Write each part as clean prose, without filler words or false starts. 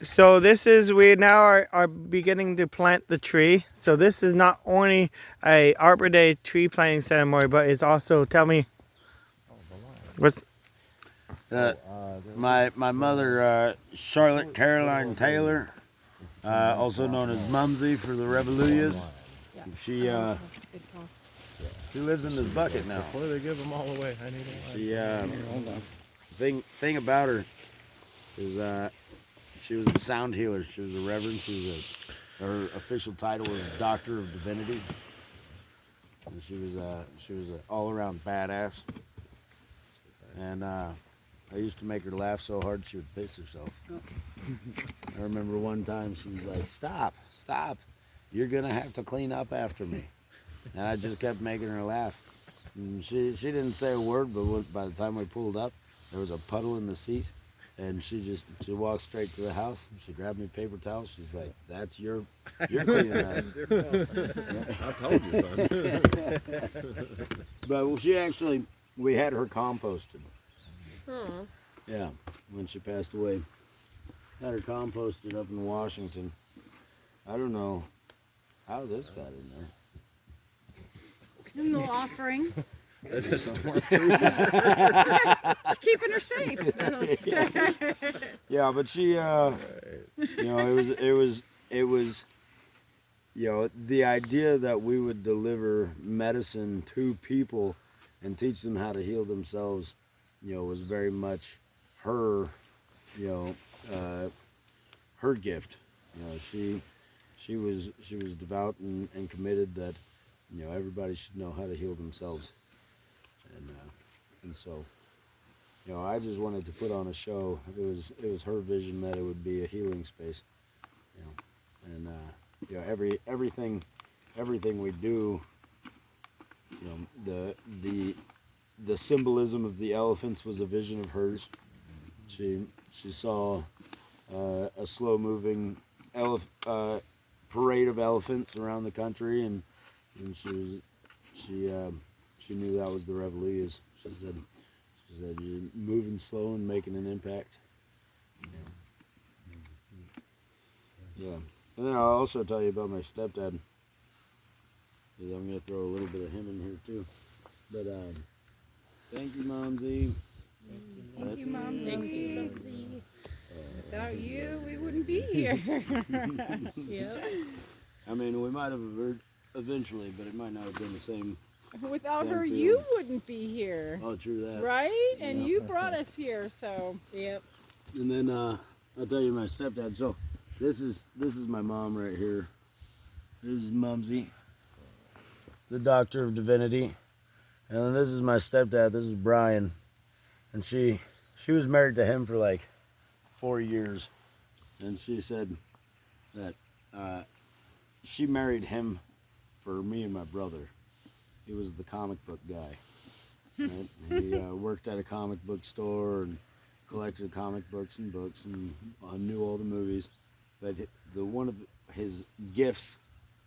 So this is we now are beginning to plant the tree. So this is not only a Arbor Day tree planting ceremony, but it's also tell me what's My mother, Charlotte Caroline Taylor, also known as Mumzee for the Revoluyas. She lives in this bucket now. Before they give them all away, I need Thing about her is she was a sound healer. She was a reverend. Her official title was Doctor of Divinity. And she was an all-around badass. And I used to make her laugh so hard she would piss herself. I remember one time she was like, "Stop, you're gonna have to clean up after me." And I just kept making her laugh. And she didn't say a word, but by the time we pulled up, there was a puddle in the seat. And she walked straight to the house. She grabbed me paper towels. She's like, you're cleaning that. I told you, son. But we had her composted. Huh. Yeah, when she passed away. Had her composted up in Washington. I don't know how this got in there. No offering. Just Just keeping her safe. Yeah, but she, it was, the idea that we would deliver medicine to people and teach them how to heal themselves, was very much her, her gift. She was devout and committed that, everybody should know how to heal themselves. And so, I just wanted to put on a show. It was her vision that it would be a healing space, and everything we do, the symbolism of the elephants was a vision of hers. She saw a slow moving parade of elephants around the country, and she knew that was the Revoluyas. She said, "You're moving slow and making an impact." Yeah. And then I'll also tell you about my stepdad. I'm going to throw a little bit of him in here too. But thank you, Mumzee. Thank you, Mumzee. Without you, we wouldn't be here. Yep. I mean, we might have eventually, but it might not have been the same. Without her, feeling. you wouldn't be here. Oh, true that. Right? And Yeah. you brought us here, so. Yep. And then I'll tell you my stepdad. So this is my mom right here. This is Mumzee, the Doctor of Divinity. And then this is my stepdad. This is Bryan. And she was married to him for like 4 years. And she said that she married him for me and my brother. He was the comic book guy. Right? He worked at a comic book store and collected comic books and knew all the movies. But one of his gifts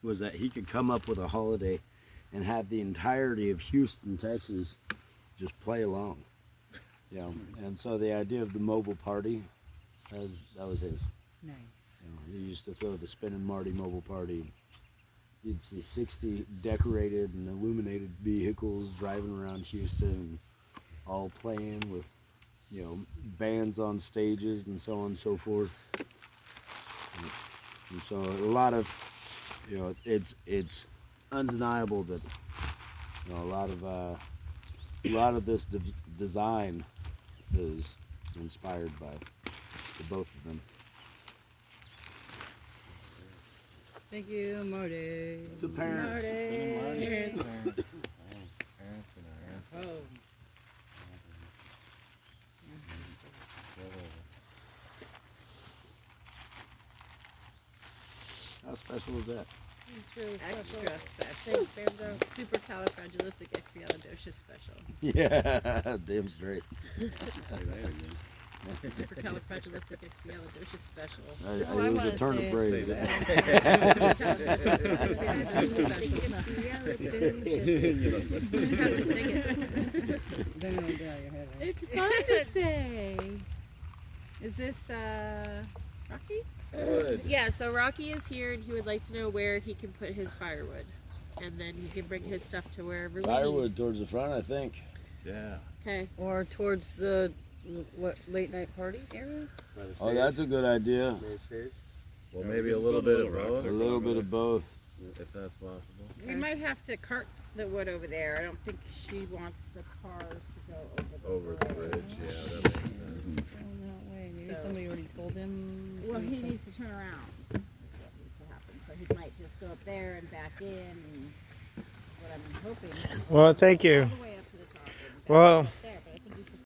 was that he could come up with a holiday and have the entirety of Houston, Texas, just play along. And so the idea of the mobile party, that was his. Nice. He used to throw the Spin and Marty mobile party. You'd see 60 decorated and illuminated vehicles driving around Houston, all playing with, bands on stages and so on and so forth. And so a lot of, it's undeniable that, a lot of this design is inspired by the both of them. Thank you, Marty. To parents. Parents. Oh. How special is that? It's really special. Extra special. Supercalifragilisticexpialidocious special. Yeah, damn straight. Supercalifragilisticexpialidocious special. I use a turn of phrase. You just have to sing it. It's fun to say. Is this Rocky? Wood. Yeah, so Rocky is here and he would like to know where he can put his firewood. And then he can bring his stuff to wherever we Firewood towards the front, I think. Yeah. Okay. Or towards the late night party area? Oh, that's a good idea. Well, maybe a little bit of both. A little bit of both. If that's possible. We might have to cart the wood over there. I don't think she wants the cars to go over Over the bridge, yeah, that makes sense. Going that way. Maybe So- somebody already told him. Well, he needs to turn around. That's what needs to happen. So he might just go up there and back in. And what I'm hoping. Well, thank All you. the way up to the top and back Well, up there.